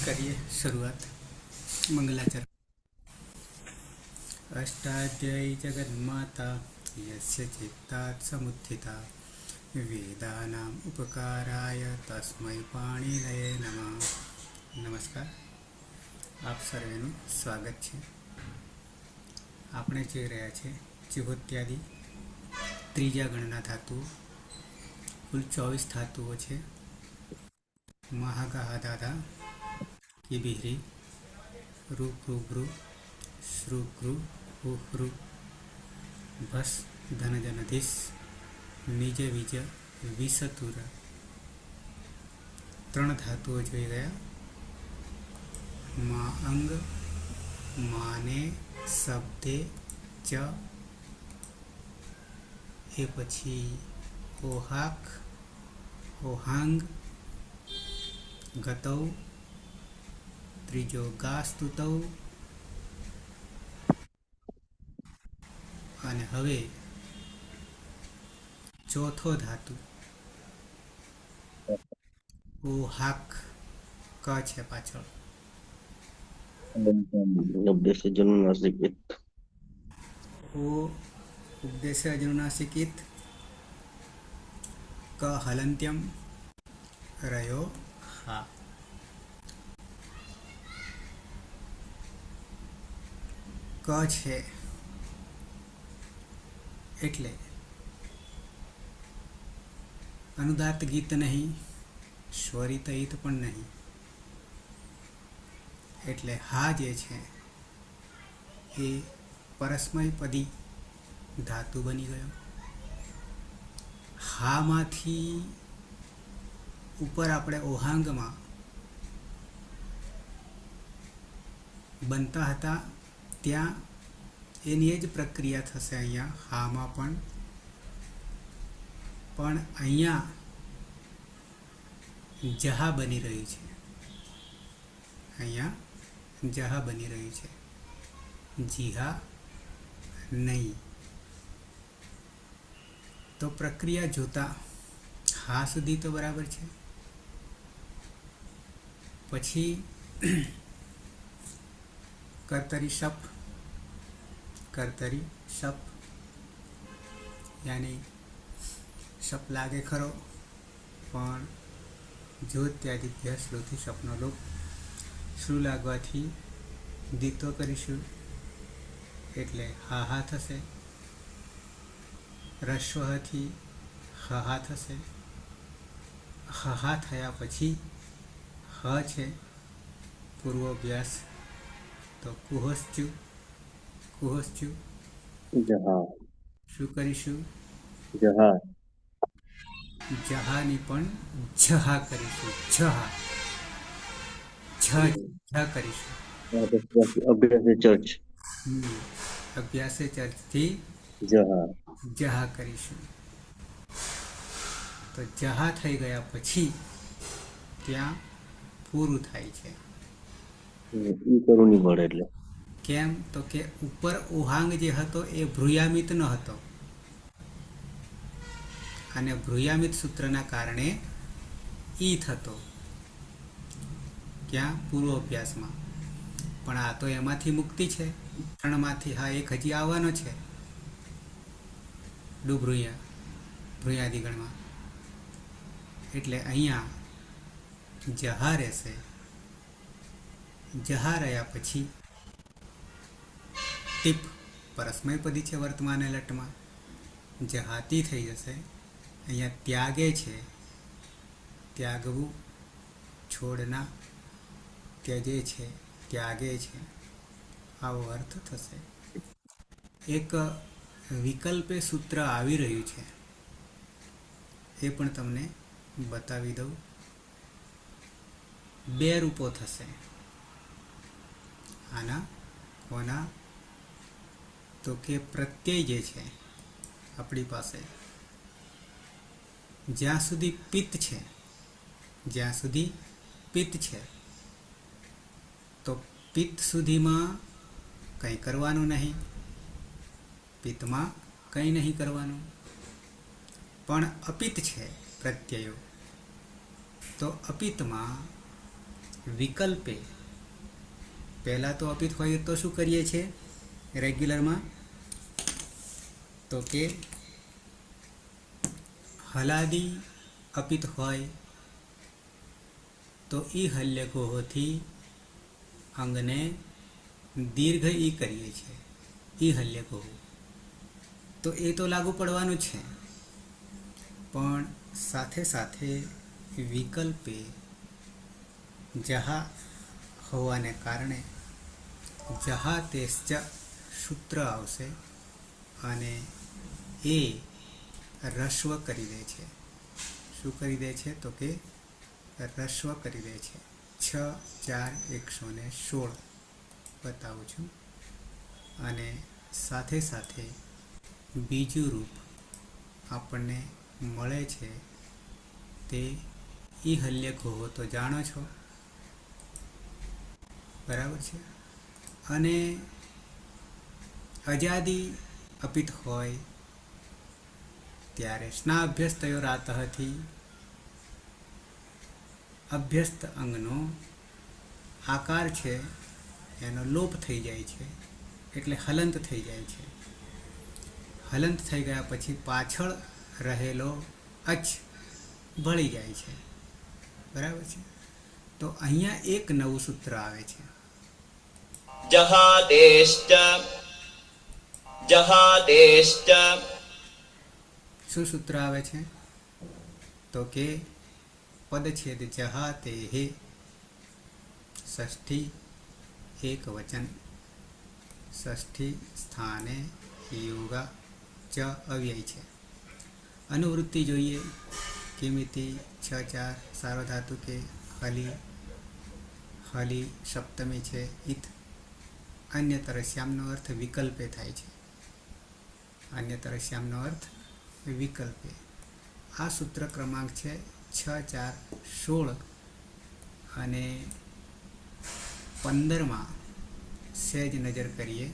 करिए शुरुआत मंगलाचरण। अष्टाध्यायी जगन्माता यस्य चित्तात् समुत्थिता वेदानाम् उपकाराय तस्मै पाणिनये नमः। नमस्कार, आप सर्वेનું સ્વાગત છે। આપણે જોઈ રહ્યા છે ચુહોત્યાદિ ત્રીજા ગણના ધાતુઓ। કુલ 24 ધાતુઓ છે। महागाह दादा की बिहरी रूक्रु श्रुक्रु हुह्रु भस धन जनधिस निज विज विसतुर। त्रण धातुओं जोई गया। मा अंग माने शब्दे च ए पछी ओहाक ओहांग गतौ त्रीजो गास्तुतौ અને હવે ચોથો ધાતુ ઓહાક ક છે પાછળ। उपदेश जनुनासिकित ઓ ઉપદેશ અજનુનાસિકિત ક હલંત્યમ રયો હા। ક છે એટલે અનુદાત ગીત નહીં, સ્વરિત ઈત પણ નહીં, એટલે હા જે છે એ પરસ્મયપદી ધાતુ બની ગયો। હામાંથી ઉપર આપણે ઓહાંગમાં બનતા હતા ત્યાં એની જ પ્રક્રિયા થશે અહીંયા હામાં પણ અહીંયા જહા બની રહ્યું છે। અહીંયા જહા બની રહ્યું છે, જીહા નહીં। તો પ્રક્રિયા જોતા હા સુધી તો બરાબર છે। પછી કર્તરી શપ यानी शप लागे खरो पण ज्योत्यादित्य श्रुति शपनो लोप श्रु लागवाथी દીતો કરીશું એટલે હાહા થશે। રસ્વથી હહા થશે। હહા થયા પછી હ છે પૂર્વાભ્યાસ, તો કુહસ્ચુ जहा શું કરીશું? जहा જહાની પણ જહા કરીશું। જહા જ કરીશું। अभ्यास चर्च અભ્યાસે ચર્ચથી जहा જહા કરીશું। તો જહા થઈ ગયા પછી ત્યાં પૂરું થાય છે। ઈ કરું નહીં મળે એટલે કેમ? તો કે ઉપર ઓહાંગ જે હતો એ ભ્રુયામિત ન હતો અને ભ્રુયામિત સૂત્રના કારણે ઈ થતો ક્યાં? પૂર્વ અભ્યાસમાં। પણ આ તો એમાંથી મુક્તિ છે, ત્રણમાંથી હા એક હજી આવવાનો છે ભ્રુયાદિગણમાં। એટલે અહીંયા જહા રહેશે। જહા રહ્યા પછી ટીપ પરસ્મયપદી છે વર્તમાન લટમાં, જહાતી થઈ જશે। અહીંયા ત્યાગે છે, ત્યાગવું, છોડના, ત્યજે છે, ત્યાગે છે, આવો અર્થ થશે। એક વિકલ્પે સૂત્ર આવી રહ્યું છે, એ પણ તમને બતાવી દઉં। બે રૂપો થશે આના। કોના? તો કે પ્રત્યય જે છે આપણી પાસે જ્યાં સુધી પિત્ત છે તો પિત્ત સુધીમાં કંઈ કરવાનું નહીં, પિત્તમાં કંઈ નહીં કરવાનું। પણ અપિત્ત છે પ્રત્યયો, તો અપિત્તમાં વિકલ્પે પહેલાં તો અપિત હોય તો શું કરીએ છીએ રેગ્યુલરમાં? તો કે હલાદી અપિત હોય તો ઈ હલ્યકોહોથી અંગને દીર્ઘ ઈ કરીએ છીએ, ઈ હલ્યકોહો. તો એ તો લાગુ પડવાનું છે, પણ સાથે સાથે વિકલ્પે જહા હોવાને કારણે જહા તેશ્ચ સૂત્ર આવશે અને એ રસ્વ કરી દે છે. શું કરી દે છે? તો કે રસ્વ કરી દે છે. 6-4-116 બતાવું છું. અને સાથે સાથે બીજું રૂપ આપણને મળે છે તે ઈ હલ્યકોહો તો જાણો છો, બરાબર છે. અને અજાદી અપિત હોય ત્યારે સ્નાભ્યસ્તયો રાતઃથી અભ્યસ્ત અંગનો આકાર છે એનો લોપ થઈ જાય છે, એટલે હલંત થઈ જાય છે. હલંત થઈ ગયા પછી પાછળ રહેલો અચ ભળી જાય છે, બરાબર છે. તો અહીંયા એક નવું સૂત્ર આવે છે. જહાદેશ્ચ શું સૂત્ર આવે છે? તો કે પદછેદ જહાતેહે ષષ્ઠી એક વચન, ષષ્ઠી સ્થાને યોગા ચ અવ્યય છે. અનુવૃત્તિ જોઈએ. કિમિતિ 6-4 સાર્વધાતુ કે હલી, હલી સપ્તમી છે. ઇથ અન્યતર શ્યામનો અર્થ વિકલ્પે થાય છે. અન્યતર શ્યામનો અર્થ વિકલ્પે. આ સૂત્ર ક્રમાંક છે 6-4-16 અને 15માં સહેજ નજર કરીએ.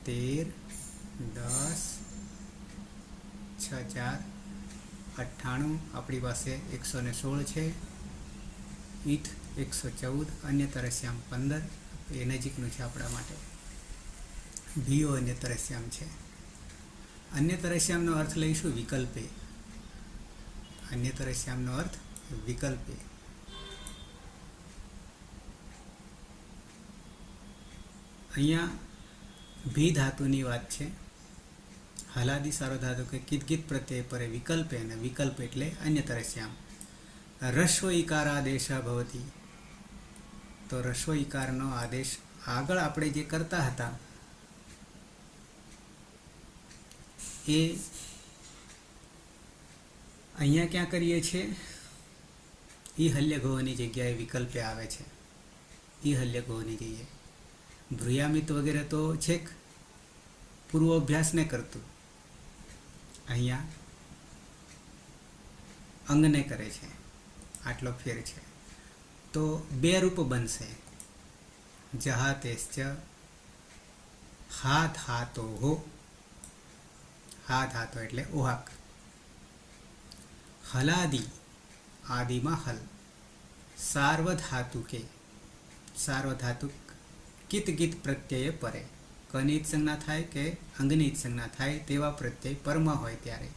13, 10, 6-4-98 આપણી પાસે 116 છે. ઈઠ 114, અન્યતર શ્યામ 15 એ નજીકનું છે આપણા માટે. ભીઓ અન્યતર શ્યામ છે. અન્યતર શ્યામનો અર્થ લઈશું વિકલ્પે. અન્યતર શ્યામનો અર્થ વિકલ્પે. અહીંયા ભી ધાતુની વાત છે. હલાદી સાર્વધાતુ કે કિત પ્રત્યય પરે વિકલ્પે, અને વિકલ્પ એટલે અન્યતર શ્યામ. રસ્વ ઈકારાદેશ ભવતી. તો રસ્વ ઈકારનો આદેશ આગળ આપણે જે કરતા હતા એ અહીંયા ક્યાં કરીએ છીએ? ઈ હલ્યગોહની જગ્યાએ વિકલ્પે આવે છે. ઈ હલ્યગોહની જગ્યાએ ભ્રુયામિત વગેરે તો છેક પૂર્વ અભ્યાસને કરતું, અહીંયા અંગને કરે છે. આટલો ફેર છે. તો બે રૂપ બનશે. જહાતેશ્ચ હા ધાતોહો. હા ધાતો એટલે ઓહાક. હલાદી આદિમાં હલ. સાર્વધાતુકે સાર્વધાતુક કિત ગીત પ્રત્યય પરે. કની સંજ્ઞા થાય કે અંગની સંજ્ઞા થાય તેવા પ્રત્યય પરમાં હોય ત્યારે.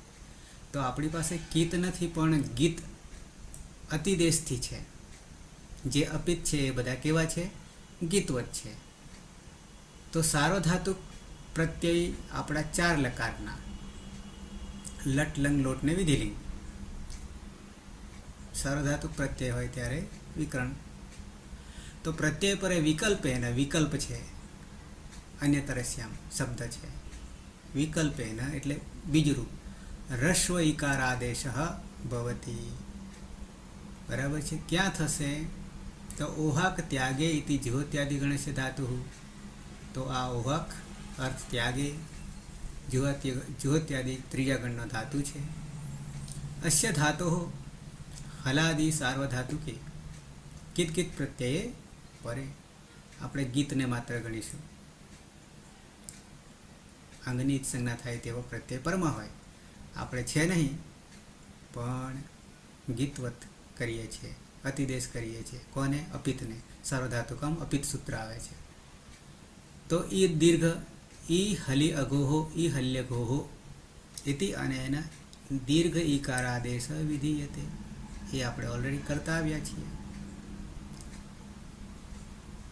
તો આપણી પાસે કિત નથી પણ ગીત અતિદેશથી છે. જે અપિત છે એ બધા કેવા છે? ગીતવત છે. તો સાર્વધાતુક પ્રત્યય આપણા 4 લકારના લટ લંગ લોટ ને વિધિલિંગ. સાર્વધાતુક પ્રત્યય હોય ત્યારે વિકરણ. તો પ્રત્યય પર વિકલ્પે, અને વિકલ્પ છે અન્યતર શ્યામ શબ્દ છે. વિકલ્પે એટલે બીજું રૂપ. રસ્વ ઈકાર આદેશ ભવતી. બરાબર છે. ક્યાં થશે? તો ઓહાક ત્યાગે ઇતિ જ્યોત્યાદિ ગણેશ ધાતુ. તો આ ઓહક અર્થ ત્યાગે, જ્યોત્યાદિ ત્રીજા ગણનો ધાતુ છે. અસ્ય ધાતો હલાદિ સાર્વધાતુ કે કિત કિત પ્રત્યય પરે. આપણે ગીતને માત્ર ગણીશું. અંગની સંજ્ઞા થાય તેવો પ્રત્યય પરમાં હોય. આપણે છે નહીં પણ ગીતવત કરીએ છીએ. અતિદેશ કરીએ છીએ. કોને? અપિતને. સાર્વધાતુકમ અપિત સૂત્ર આવે છે. તો ઈ દીર્ઘ ઈ હલી અઘોહો ઈ હલ્ય ઘોહો ઇતિ અનેન દીર્ઘ ઈકારાદેશ વિધીયતે. એ આપણે ઓલરેડી કરતા આવ્યા છીએ.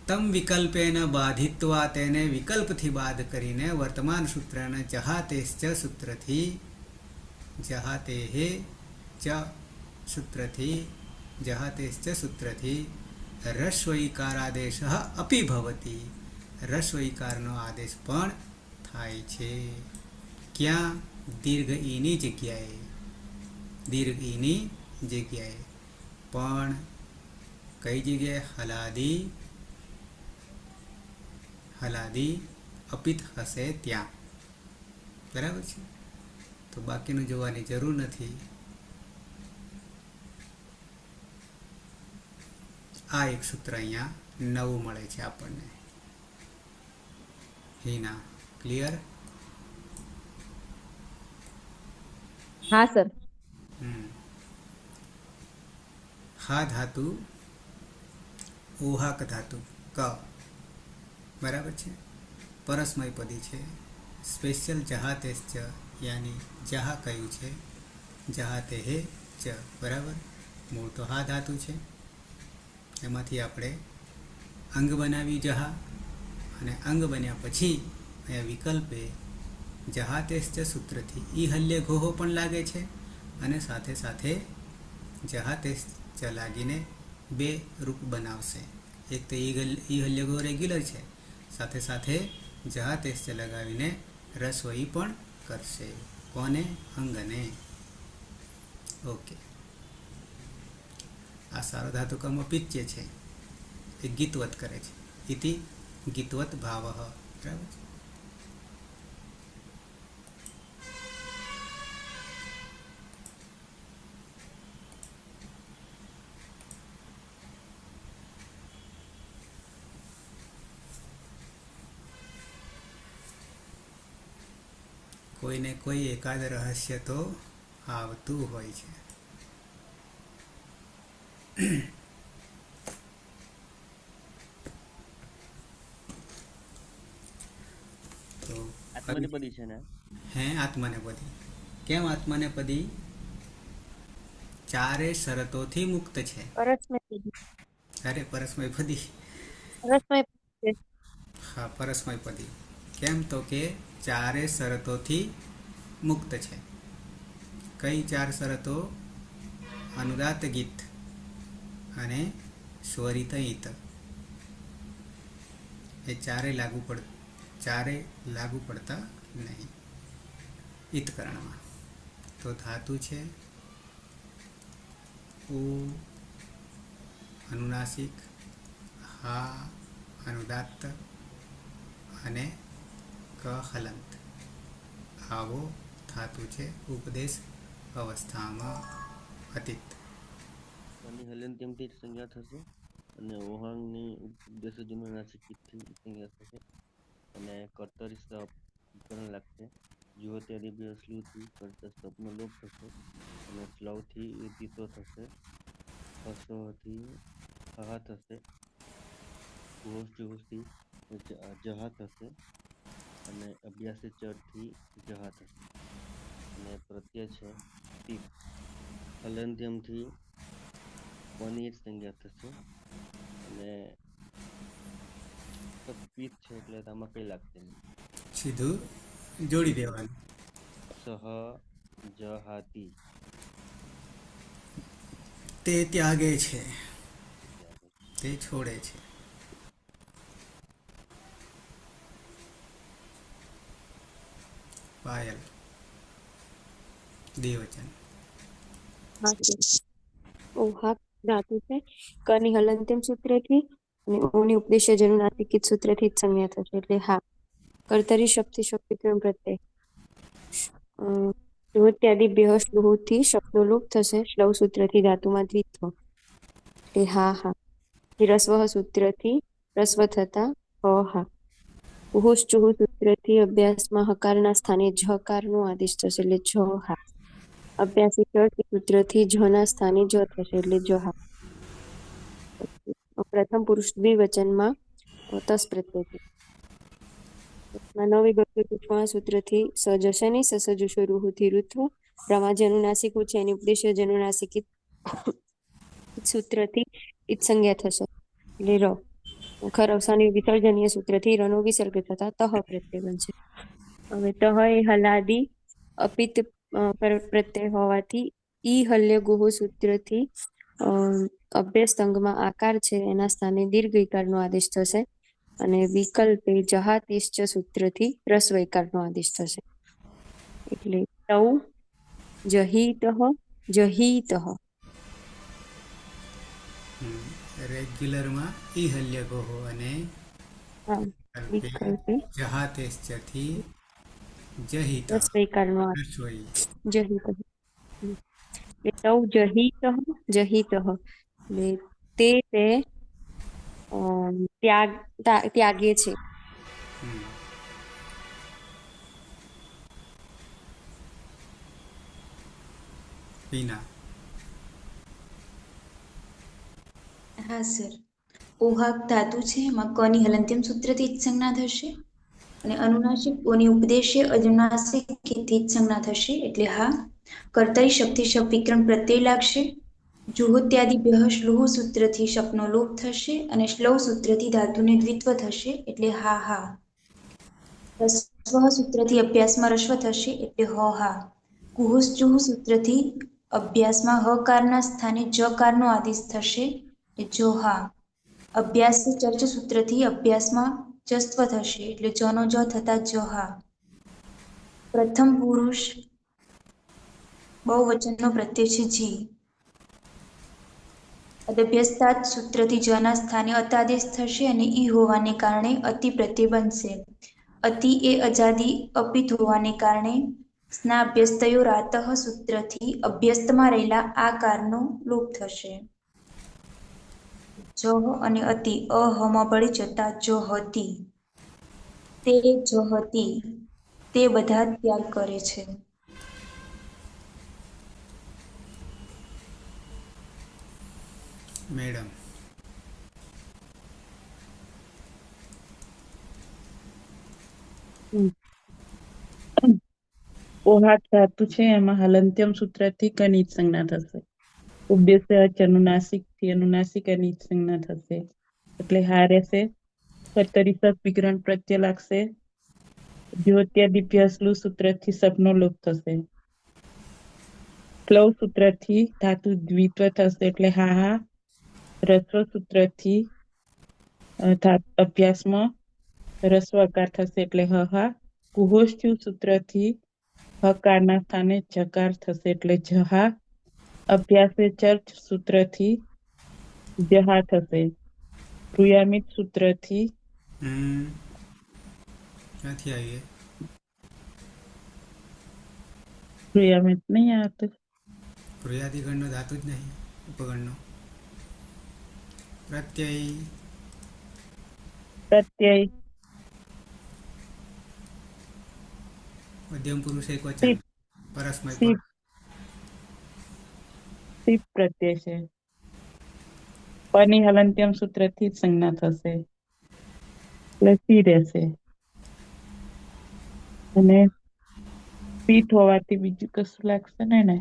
તમ વિકલ્પેન બાધિત્વા તેને વિકલ્પથી બાદ કરીને વર્તમાન સૂત્રને જહાતેશ્ચ સૂત્રથી જહાતેહે ચ સૂત્રથી જહાતેશ્ચ સૂત્રથી રસ્વઈકારાદેશ અપી ભવતી. રસ્વઈકારનો આદેશ પણ થાય છે. ક્યાં? દીર્ઘ ઈની જગ્યાએ. દીર્ઘ ઈની જગ્યાએ. પણ કઈ જગ્યાએ? હલાદી હલાદી અપિત હશે ત્યાં. બરાબર છે. તો બાકીનું જોવાની જરૂર નથી. આ એક સૂત્ર અહીંયા નવું મળે છે આપણને. હિના, ક્લિયર? હા સર. હા ધાતુ ઓહાક ધાતુ ક. બરાબર છે. પરસ્મય પદી છે. સ્પેશિયલ જહાતેશ ચ યાની જહા કયું છે? જહાતે હે ચ. બરાબર. મૂળ તો હા ધાતુ છે. એમાંથી આપણે અંગ બનાવી જહા, અને અંગ બન્યા પછી અહીંયા વિકલ્પે જહાતેશ ચ સૂત્રથી ઈ હલ્ય ઘોહો પણ લાગે છે, અને સાથે સાથે જહાતેશ ચ લાગીને બે રૂપ બનાવશે. એક તો ઈ હલ્ય ઘોહ રેગ્યુલર છે, સાથે સાથે જહાતેશ ચ લગાવીને રસોઈ પણ કરશે. કોને? અંગને. ઓકે. આ સાર્વધાતુકમ અપિત જે છે એ ગીતવત કરે છે. ઇતિ ગીતવત ભાવ. બરાબર છે. કોઈને કોઈ એકાદ રહસ્ય તો આવતું હોય છે. તો આત્મનેપદી છે ને? હે આત્મનેપદી. કેમ આત્મનેપદી? ચારે શરતોથી મુક્ત છે. પરસ્મય પદી. અરે પરસ્મય પદી. પરસ્મય પદી. હા, પરસ્મય પદી. કેમ? તો કે ચારે શરતોથી મુક્ત છે. કઈ ચાર શરતો? અનુદાત ગીત અને સ્વરિત ઈત. એ ચારે લાગુ પડતા નહીં ઈતકરણમાં. તો ધાતુ છે ઉ અનુનાસિક, હા અનુદાત્ત અને ક હલંત. આવો ધાતુ છે ઉપદેશ અવસ્થામાં અતીત. કની હલંત્યમથી સંજ્ઞા થશે, અને ઓહાંગની ઉપદેશજનાસિકથી સંજ્ઞા થશે, અને કર્તરી ઉપકરણ લાગશે. જુઓ ત્યારે બે અશ્લુથી કરતા સ્વપ્ન લોપ થશે, અને સ્લવથી દીતો થશે, હસોથી હહા થશે, ઘોષ જુહોશથી જહા થશે, અને અભ્યાસે ચડથી જહા થશે. અને પ્રત્યય છે તીત. હલંત્યમથી કોની સંજ્ઞા થશે, અને પીત છે એટલે આમાં કઈ લાગશે નહીં. સીધું જોડી દેવાનું. સહ જહાતી. તે ત્યાગે છે, તે છોડે છે. પાયલ, દેવચન. હા સર. ઓહાક ધાતુ છે. કની હલંત્યમ સૂત્રથી અને ઓની ઉપદેશ્ય જનુનાસિકિત સૂત્રથી જ સંજ્ઞા થશે. એટલે હા. કર્તરી શક્તિ શક્તિત્વ પ્રત્યય. ત્યાદિભ્ય શ્લુથી શબ્દો લોપ થશે. શ્લવ સૂત્રથી ધાતુમાં દ્વિત્વ. એટલે હા હા. રસ્વ સૂત્રથી રસ્વ થતા હા. ઉહોશ્ચુહુ સૂત્રથી અભ્યાસમાં હકારના સ્થાને ઝકારનો આદેશ થશે. એટલે જ હા. અભ્યાસી સૂત્રથી જના સ્થાને જ થશે. એટલે જહા. પ્રથમ પુરુષ દ્વિવચનમાં તસ પ્રત્યય છે. નવી ગતિ સૂત્રથી સજશની સસજુષો રૂહુથી ઋત્વ પ્રમાજ અનુનાસિકું છે એની ઉપદેશ્ય જનુનાસિક સૂત્રથી ઇત્સંજ્ઞા થશે એટલે ર ખરવસાની વિસર્જનીય સૂત્રથી રનો વિસર્ગ થતા તહ પ્રત્યય બનશે. હવે તહ એ હલાદી અપિત પ્રત્યય હોવાથી ઈ હલ્ય ગુહ સૂત્રથી અભ્યસ્ત અંગમાં આકાર છે એના સ્થાને દીર્ઘ ઇકારનો આદેશ થશે અને વિકલ્પે જહાતિશ્ચ સૂત્રથી રસ્વ ઇકારનો આદેશ થશે. એટલે તૌ જહીતઃ જહીતઃ રેગ્યુલરમાં ઈ હલ્ય ગોહો અને વિકલ્પે જહાતેશ્ચથી જહિત રસ્વ ઇકારનો આદેશ રસોઈ. જહીતઃ. એટલે તૌ જહીતઃ જહીતઃ એટલે તે ત્યાગે છે. વિના હા સર, ઓહાક ધાતુ છે એમાં કની હલંત્યમ સૂત્રથી જ સંજ્ઞા થશે અને અનુનાસિક ઓની ઉપદેશ્ય અનુનાસિક થી જ સંજ્ઞા થશે એટલે હા. કર્તરી શક્તિ શબ્દ વિક્રમ પ્રત્યય લાગશે. જુહોત્યાદિભ્યઃ શ્લુહ સૂત્રથી શપનો લોપ થશે અને શ્લવ સૂત્રથી ધાતુને દ્વિત્વ થશે એટલે હા હા. રસ્વ સૂત્રથી અભ્યાસમાં રસ્વ થશે એટલે હ હા. કુહુશ્ચુહ સૂત્રથી અભ્યાસમાં હકારના સ્થાને જકારનો આદેશ થશે જો હા. અભ્યાસ ચર્ચ સૂત્રથી અભ્યાસમાં જસ્વ થશે એટલે જનો જ થતા જ હા. પ્રથમ પુરુષ બહુવચનનો પ્રત્યય છે જી. અદભ્યસ્તાત સૂત્રથી જના સ્થાને અતાદેશ થશે અને ઈ હોવાને કારણે અતિ પ્રત્યય બનશે. અતિ એ અજાદી અપિત હોવાને કારણે સ્નાભ્યસ્તયો રાતઃ સૂત્રથી અભ્યસ્તમાં રહેલા આ કારનો લોપ થશે. જહ અને અતિ અહમાં ભળી જતા જો હતી. તે જહતી તે બધા ત્યાગ કરે છે. મેડમ ઓહાક ધાતુ છે એમાં હલંત્યમ સૂત્રથી કનિજ સંજ્ઞા થશે. ઉપદેશ્ય અનુનાસિક થી અનુનાસિક અનિજ સંજ્ઞા થશે એટલે હા રહેશે. કર્તરી સપ વિગ્રહણ પ્રત્યય લાગશે. જ્યોત્યાદિભ્યસ્લુ સૂત્રથી સપનો લોપ થશે. ક્લવ સૂત્રથી ધાતુ દ્વિત્વ થશે એટલે હા હા. રસ્વ સૂત્રથી અભ્યાસમાં રસ્વકાર થશે એટલે હ હા. કુહોષ્ઠ્યુ સૂત્રથી હકારના સ્થાને જકાર થશે એટલે જહા. અભ્યાસે ચર્ચ સૂત્રથી જહા થશે. ક્રિયામિત સૂત્રથી ક્યાંથી આવીએ? ક્રિયામિત નહીં આવતું. ક્રિયાધિગણનો ધાતુ જ નહીં, ઉપગણનો પ્રત્યય પ્રત્યય મધ્યમ પુરુષ એક વચન સીપ પરસ્મય સીપ સીપ પ્રત્યય છે. પની હલંત્યમ સૂત્રથી જ સંજ્ઞા થશે એટલે સી રહેશે. અને પીઠ હોવાથી બીજું કશું લાગશે ને.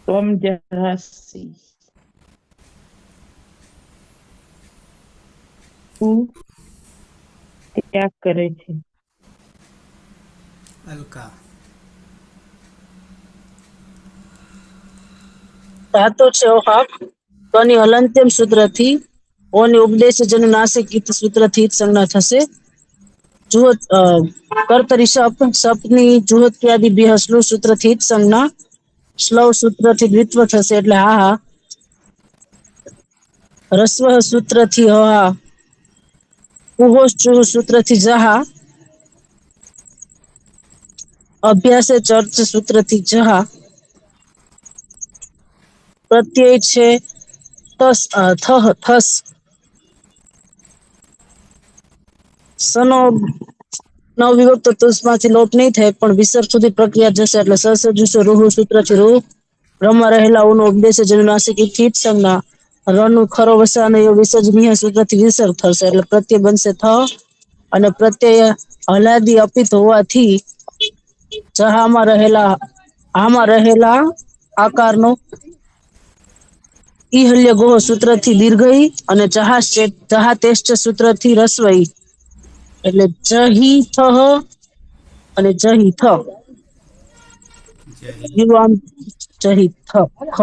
સમજહાસી ત્યાગ કરે છે. અલકા ધાતુ છે ઓહાક કની હલંત્યમ સૂત્રથી ઓની ઉપદેશ જનુનાસિક સૂત્રથી જ સંજ્ઞા થશે. જુહત કર્તરી સપની જુહત્યાદિ બિહસ્લુ સૂત્રથી જ સંજ્ઞા. શ્લવ સૂત્રથી દ્વિત્વ થશે એટલે હા હા. રસ્વ સૂત્રથી હ હા. કુહોશ્ચુહ સૂત્રથી જહા. અભ્યાસે ચર્ચ સૂત્રથી જહા. પ્રત્યય છે થસ. સનો નવ વિભક્ત તુસમાંથી લોપ નહીં થાય પણ વિસર્ગ સુધી પ્રક્રિયા જશે એટલે સસજુષ રૂહ સૂત્રથી રૂહ રમાં રહેલા ઓનો ઉપદેશ જનુનાસિક ઇથી જ સંજ્ઞા રનું ખરો વસાનો એ વિસર્જનીય સૂત્રથી વિસર્ગ થશે એટલે પ્રત્યય બનશે થ અને પ્રત્યય હલાદી અપિત હોવાથી જહામાં રહેલા આકારનો ઈહલ્ય ગોહ સૂત્રથી દીર્ઘઈ અને જહાતેશ્ચ સૂત્રથી રસ્વઈ એટલે જહી થહ અને જહી થ જહી યુવામ જહી થ ખ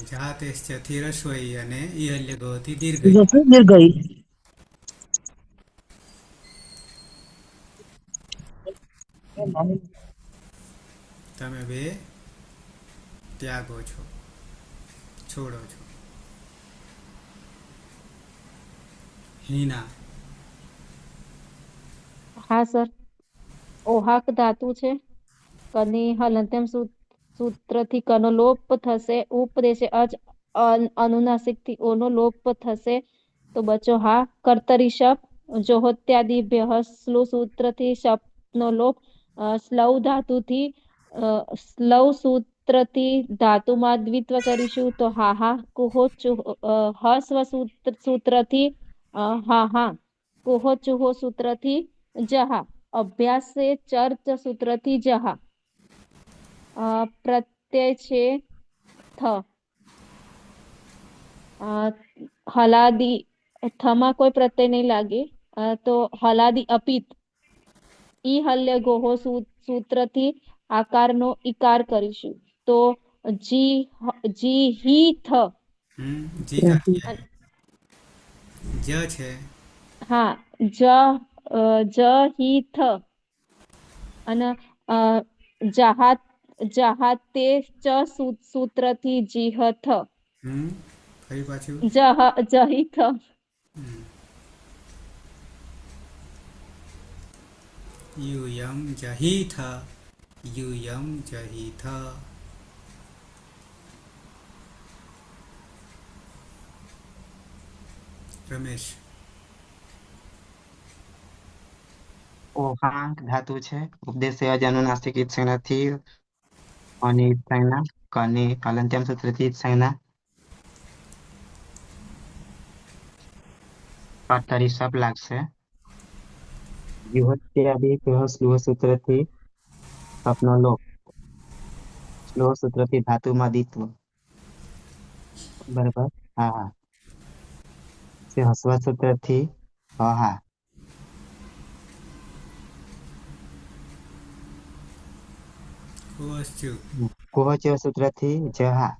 જાતેશ્ચથી રસોઈ અને ઈહલ્ય ગોથી દીર્ઘ. દીર્ઘઈ તમે બે ત્યાગો છો, છોડો છો. હિના હા સર. ઓહાક ધાતુ છે. કની હલંત્યમ સૂત્રથી કનો લોપ થશે. ઉપદેશે અનુનાસિક થી ઓનો લોપ થશે. તો બચો હા. કર્તરી શપ જોહોત્યાદિભ્ય સ્લુ સૂત્રથી શપનો લોપ. સ્લવ ધાતુથી સ્લવ સૂત્રથી ધાતુમાં દ્વિત્વ કરીશું તો હા હા. કુહો હસ્વ સૂત્રથી હા હા. કુહો ચુહો સૂત્રથી જહા. અભ્યાસે ચર્ચ સૂત્રથી જહા. પ્રત્યય છે થ. હલાદી થમાં કોઈ પ્રત્યય નહીં લાગે. તો હલાદી અપિત ઈ હલ્ય ગોહો સૂત્રથી આકારનો ઈકાર કરીશું તો જી હી થ. જી કાથી આવે? જ છે. હા જ હી થ અને જહાતે ચ સૂત્રથી જીહ થ. ફરી પાછું જહી થ. યુયમ જહીથ, યુયમ જહીથ. રમેશ ઓહાંક ધાતુ છે. ઉપદેશ અનુનાસિક ઈત્સંજ્ઞાથી અને સંજ્ઞા કની હલંત્યમ સૂત્રથી સંજ્ઞા કર્તરી શબ લાગશે. યુહોત્યાદિ સ્લુહ સૂત્રથી સપનો લોપ. સ્લુહ સૂત્રથી ધાતુમાં દિત્વ. બરાબર. હા હા. હસ્વ સૂત્રથી હા. કોશ્ચુ કુહચ સૂત્રથી જહા.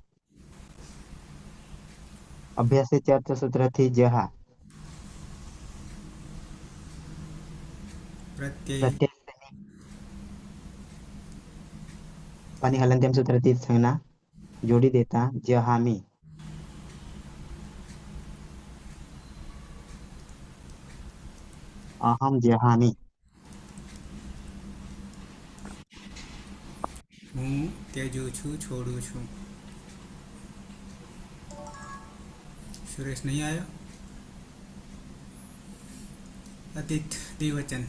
અભ્યાસી ચર્ચ સૂત્રથી જહા. પ્રત્યય પ્રત્યય કની હલંત્યમ સૂત્રથી સંજ્ઞા જોડી દેતા જહામી. અહમ જહામી. હું ત્યજું છું, છોડું છું. સુરેશ નહીં આવ્યો? અતિત દ્વિવચન.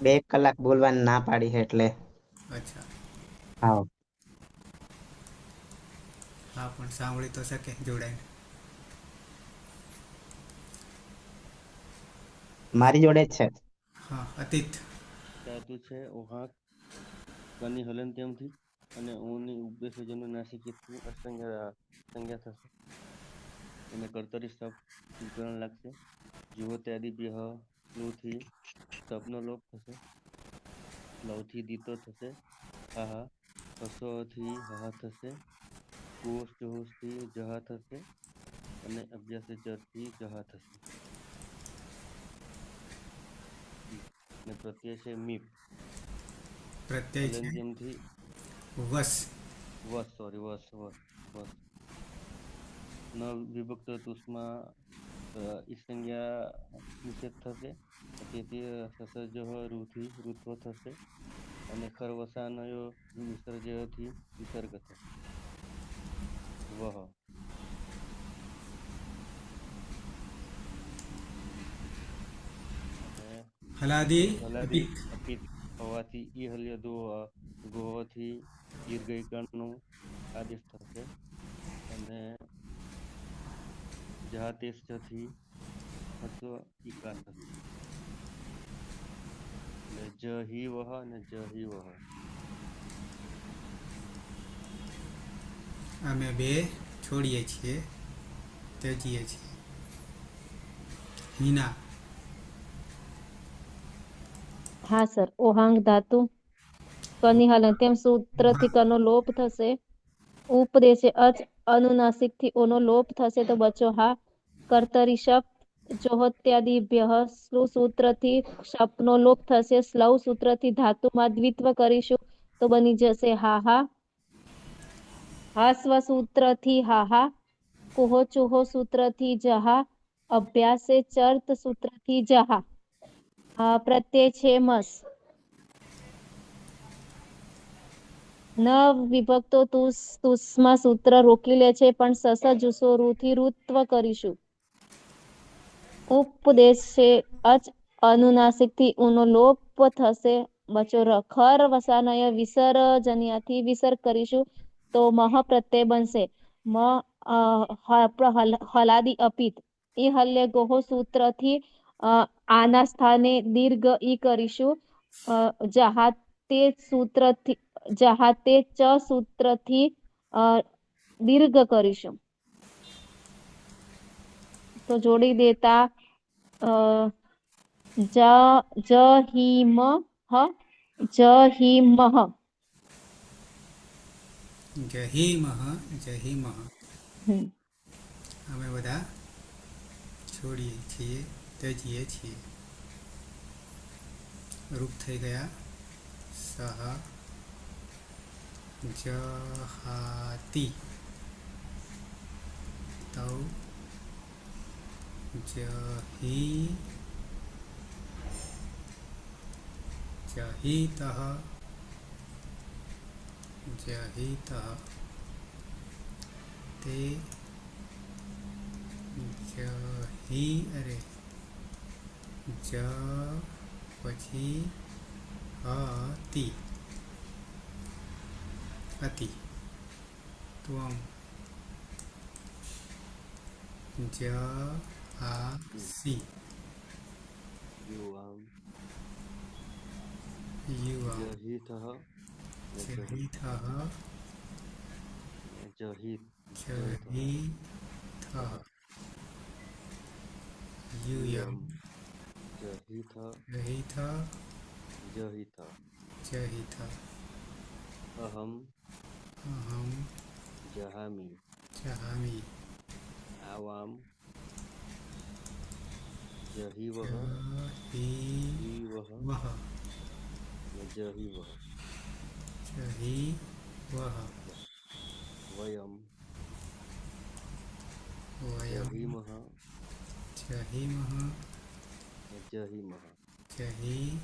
બે કલાક બોલવાની ના પાડી છે એટલે અચ્છા. હા. હા પણ સાંભળી તો શકે જોડાઈને. મારી જોડે જ છે. હા અતિત ધાતુ છે ઓહાક કની હલંત્યમથી અને ઓની ઉપદેશ જનુનાસિકથી સંજ્ઞા થશે. એને કર્તરી શબ વિકરણ લાગશે. જુઓ ત્યાદિભ્ય સ્લુથી શબનો લોપ થશે. લવથી દીતો થશે. હા હા. હસોથી હા થશે. કુહોશ ચુહોશથી જહા થશે અને અભ્યાસે ચરથી જહા થશે. ને પ્રત્યય છે મીપ. પ્રત્યય છે હલંત્યમથી વસ. વસ ન વિભક્ત તુષ્મા ઈ સંજ્ઞા નિષેધ થશે. તેથી સસર્જ રૂથી ઋત્વ થશે અને ખરવસાનયો વિસર્જયથી વિસર્ગ થશે. વહ અને હલાદી હલાદી અપિત અપિત હોવાથી ઈ હલ્ય ગોવાથી દીર્ઘ ઈકારનો આદેશ થશે અને જહાતેશ થી હસ્વ ઈકાર થશે એટલે જ હી વહ અને જ હી વહ. અમે બે છોડીએ છીએ, ત્યજીએ છીએ. હિના. હા સર. ઓહાંગ ધાતુ કની હલંત્યમ સૂત્રથી કનો લોપ થશે. ઉપદેશે અચ અનુનાસિક થી ઓનો લોપ થશે તો બચ્ચો હા. કર્તરી શબ્દ જોહોત્યાદિભ્ય સ્લુ સૂત્રથી શપનો લોપ થશે. સ્લવ સૂત્રથી ધાતુમાં દ્વિત્વ કરીશું તો બની જશે હા હા. હાસ્વ સૂત્રથી હા હા. કુહો ચુહો સૂત્રથી જહા. અભ્યાસે ચર્ત સૂત્રથી જહા. પ્રત્યય છે મસ. ન વિભક્તો તુસ્માં સૂત્ર રોકી લે છે પણ સસ જુસો રૂથી ઋત્વ કરીશું. ઉપદેશ છે અચ અનુનાસિક થી ઉનો લોપ થશે. બચો ખર વસાનય વિસર્જન્યથી વિસર્ગ કરીશું તો મહ પ્રત્યય બનશે. હલાદી અપિત એ હલ્ય ગોહો સૂત્રથી આના સ્થાને દીર્ઘ ઈ કરીશું. જહાતે સૂત્રથી જહાતે ચ સૂત્રથી દીર્ઘ કરીશું તો જોડી દેતા જ હિમ જ હિમહ. જહીમહ જહીમહ. અમે બધા છોડીએ છીએ, ત્યજીએ છીએ. રૂપ થઈ ગયા સહ જહાતિ તૌ જહિતઃ જહિતઃ તે જ પછી અતિ અતિ ત્વમ જહાસી યુવામ યુવા જહિતઃ ને જહિતઃ જહિત જહિતઃ યુયમ યુયમ જહિતઃ જહિતઃ જહિતઃ જહિતઃ અહમ અહમ જહામી જહામી આવામ જહિવહ ઈવહ વહ ને જહિવહ જહી વહ વયમ વયમ જહિમહ જહીમહ ને જહિમહ. જહીમહ.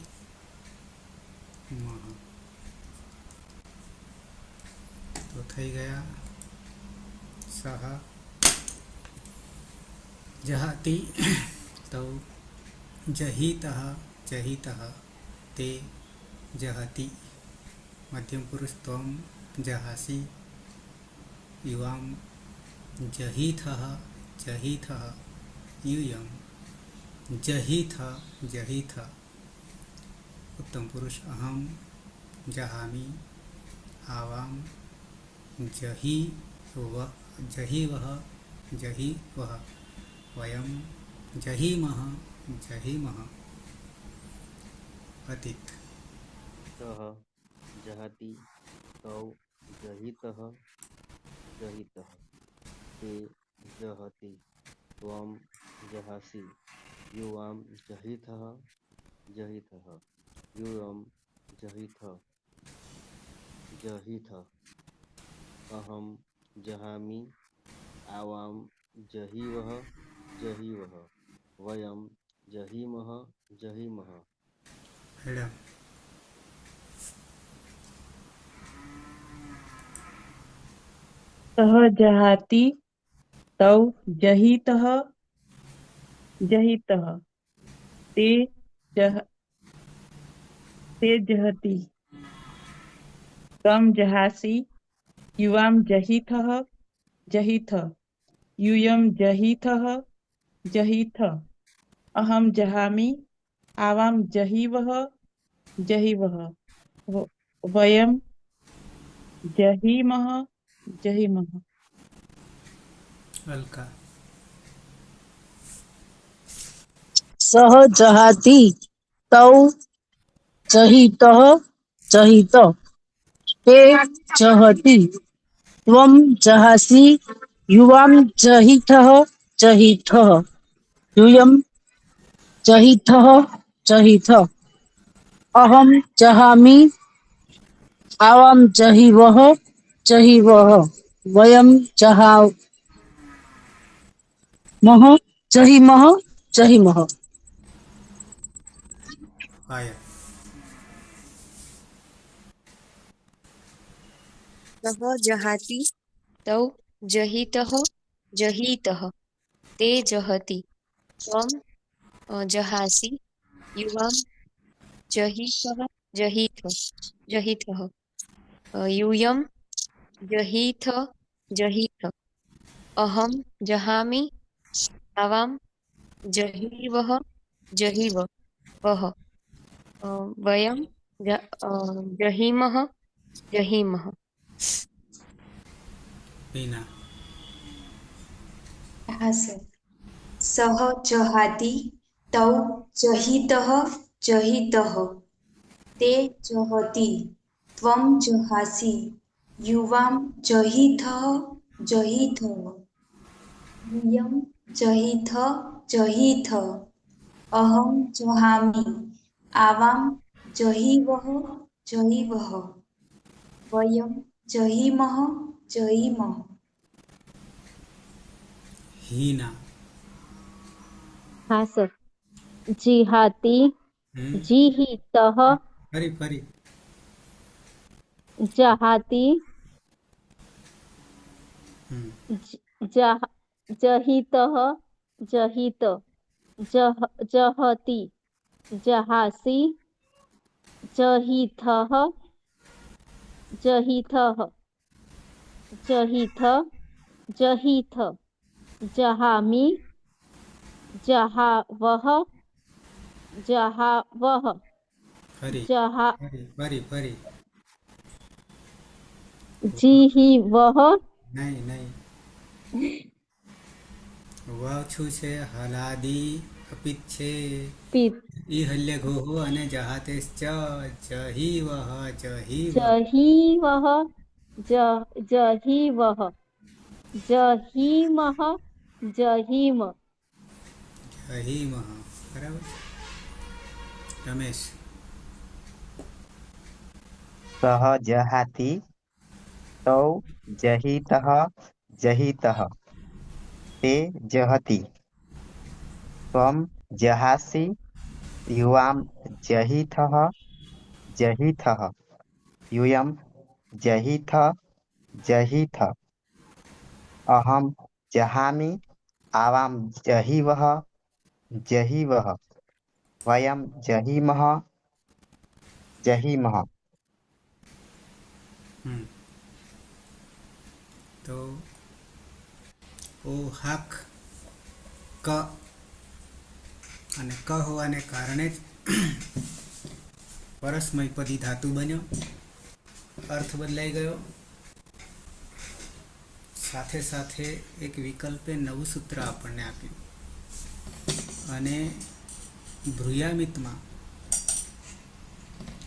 તો થઈ ગયા સહ જહાતિ તૌ જહિતઃ જહિતઃ તે જહતિ. મધ્યમ પુરુષ ત્વમ જહાસી. યુવામ જહિથઃ જહિથઃ યુયમ જહિથ જહિથ. ઉત્તમ પુરુષ અહમ જહામી. આવામ જહિવહ જહિવહ વયમ જહીમહ જહીમહ. અતીત સહ જહાતિ તૌ જહિતઃ જહિતઃ તે જહતિ. ત્વમ જહાસી. યુવામ જહિથઃ જહિથઃ યુયમ જહિથ જહિથ. અહમ જહામી. આવામ જહિવહ જહિવહ વયમ જહિમહ જહિમહ. મેડમ સહ જહાતિ તૌ જહિતઃ જહિતઃ તે તે જહતી ત્વમ જહાસી યુવામ જહિથઃ જહિથ यूयम जहिथः जहिथ अहम जहामि आवाम जहिवः जहिवः वयम जहीमः जहीमः હલકા सह जहाति तौ जहितः जहित ते जहति त्वं जहासि युवां जहिथः जहिथः यूयं जहिथः जहिथ अहं जहामि आवां जहिवः जहिवः वयं जहामः जहिमः जहिमः આયા સહ જહાતિ તૌ જહિતઃ જહિતઃ તે જહતિ ત્વમ જહાસि યુવામ જહિતઃ જહિથ જહિથઃ यूयं जहीथ जहीथ अहं जहामि आवां जहीवः जहीव वः वयं जहीमः जहीमः મીના હા સર સહ જહાતિ તૌ જહિતઃ જહિતઃ તે જહતિ ત્વં જહાસि યુવાં જહિથઃ જહિથઃ यूयं जहिथ जहिथ अहं जहामि आवां जहिवः जहिवः वयं जहीमः जहीमः હીના हाँ सर जिहाति जिहितः ફરી ફરી जहाति जहितः जहित जहति जहासि जहिथः जहिथः जहिथ जहिथ जहामि जहावः जहावः ફરી जहा ફરી ફરી ફરી जिहिवः નહીં નહીં વાવ છું છે હલાદી અપિત છે पित ઈ હલ્ય ઘોહો અને જહાતેશ ચ જહીવહ જહીવ जहीवः जहीवः जहीमः जहीम જહીમહ બરાબર રમેશ सह जहाति तौ जहितः जहितः ते जहति त्वं जहासि युवां जहिथः जहिथः यूयं जहिथ जहिथ अहं जहामि आवां जहिवः जहिवः वयं जहीमः जहीमः તો ઓ હાક ક અને ક હોવાને કારણે જ પરસ્મયપદી ધાતુ બન્યો અર્થ બદલાઈ ગયો સાથે સાથે એક વિકલ્પે નવું સૂત્ર આપણને આપ્યું અને ભ્રુયામિતમાં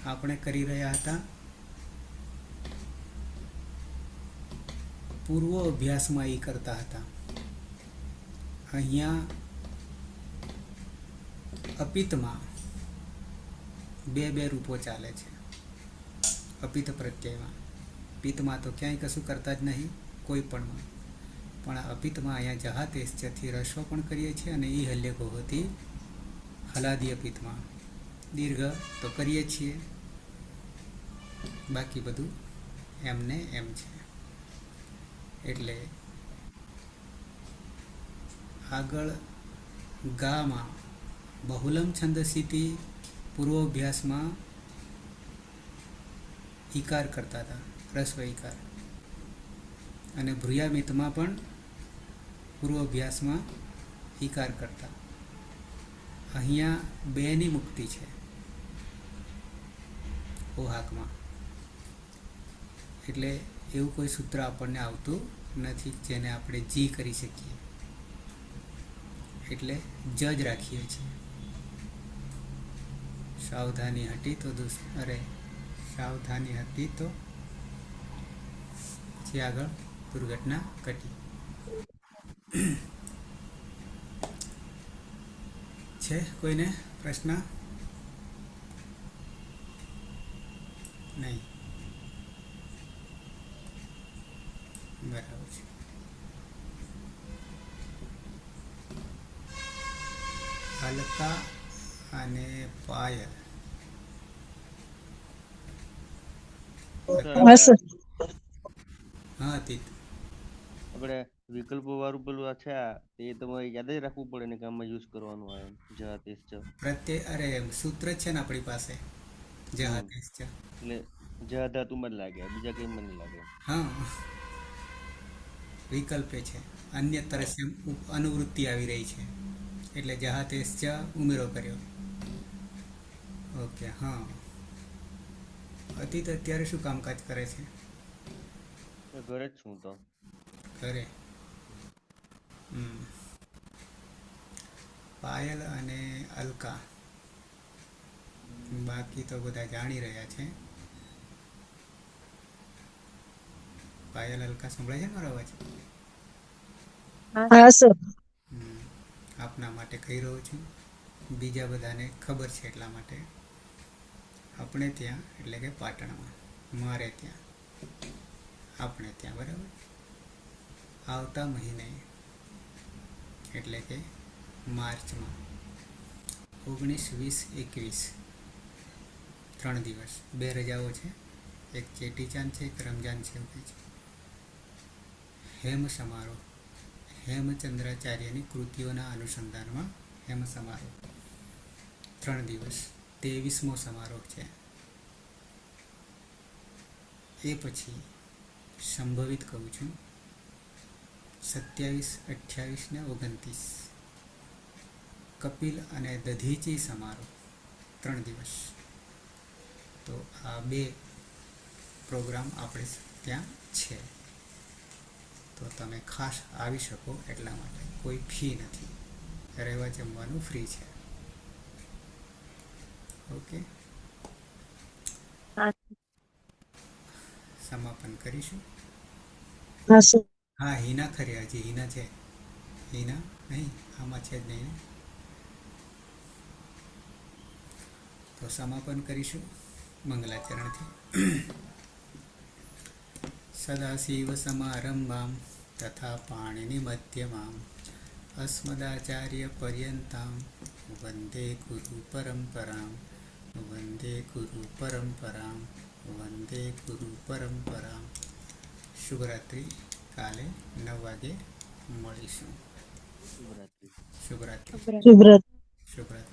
આપણે કરી રહ્યા હતા પૂર્વ અભ્યાસમાં એ કરતા હતા અહીંયા અપિતમાં બે રૂપો ચાલે છે અપિત પ્રત્યયમાં પિત્તમાં તો ક્યાંય કશું કરતા જ નહીં કોઈ પણ અપિતમાં અહીંયા જહાતેશ્ચથી રસ્વ પણ કરીએ છીએ અને ઈ હલ્ય ગોહતી હલાદી અપિતમાં દીર્ઘ તો કરીએ છીએ બાકી બધું એમને એમ છે એટલે આગળ ગામાં બહુલમ છંદસીથી પૂર્વાભ્યાસમાં ઈકાર કરતા હતા, રસ્વ ઈકાર. અને ભ્રુયામિતમાં પણ પૂર્વાભ્યાસમાં ઈકાર કરતા. અહીંયા બેની મુક્તિ છે ઓહાકમાં. એટલે એવું કોઈ સૂત્ર આપણને આવતું નથી જેને આપણે જી કરી શકીએ. એટલે જ રાખીએ છીએ. સાવધાની હતી તો સાવધાની હતી તો પછી આગળ દુર્ઘટના ઘટી. છે કોઈને પ્રશ્ન? નહીં. બરાબર છે. અલકા અને પાયલ. હા સર. હા તીત. આપણે વિકલ્પો વાળું પેલું આ છે એ તમારે યાદ જ રાખવું પડે ને કે આમાં યુઝ કરવાનું આવે જહ તેશ ચ. પ્રત્યય અરે સૂત્ર જ છે ને આપણી પાસે જહાદેશ છે. એટલે જહ ધાતુમાં જ લાગે, બીજા કઈ મને લાગે. હા, વિકલ્પે છે. અન્ય તરસ્ય અનુવૃત્તિ આવી રહી છે એટલે જહાદેશ ચ ઉમેરો કર્યો. ઓકે. હા, અતીત અત્યારે શું કામકાજ કરે છે? ઘરે જ છું તો. ઘરે. પાયલ અને અલકા બાકી તો બધા જાણી રહ્યા છે. પાયલ, અલકા સંભળાય છે મારો અવાજ? હા સર. આપના માટે કહી રહ્યો છું, બીજા બધાને ખબર છે એટલા માટે. આપણે ત્યાં એટલે કે પાટણમાં, મારે ત્યાં, આપણે ત્યાં, બરાબર. આવતા મહિને એટલે કે માર્ચમાં 19, 20, 21 3 દિવસ 2 રજાઓ છે. એક ચેટીચાંદ છે, એક રમજાન છે. એવું છે. હેમ સમારોહ, હેમચંદ્રાચાર્યની કૃતિઓના અનુસંધાનમાં હેમ સમારોહ 3 દિવસ. 23મો સમારોહ છે. એ પછી સંભવિત કહું છું 27, 28 ને 29 કપિલ અને દધીચી સમારોહ 3 દિવસ. તો આ 2 પ્રોગ્રામ આપણે ત્યાં છે. તો તમે ખાસ આવી શકો એટલા માટે. કોઈ ફી નથી, રહેવા જમવાનું ફ્રી છે. ઓકે, સમાપન કરીશું. હા સર. હા, હિના ખરી, હજી હિના છે. હિના નહીં, આમાં છે જ નહીં ને. તો સમાપન કરીશું મંગલાચરણથી. સદાશિવ સમારંભામ તથા પાણીની મધ્યમામ અસ્મદાચાર્ય પર્યંતામ વંદે ગુરુ પરંપરામ, વંદે ગુરુ પરંપરામ, વંદે ગુરુ પરંપરામ. શુભરાત્રિ. કાલે 9 વાગે મળીશું. શુભરાત્રી. શુભરાત્રિ. શુભરાત્રી. શુભરાત્રિ.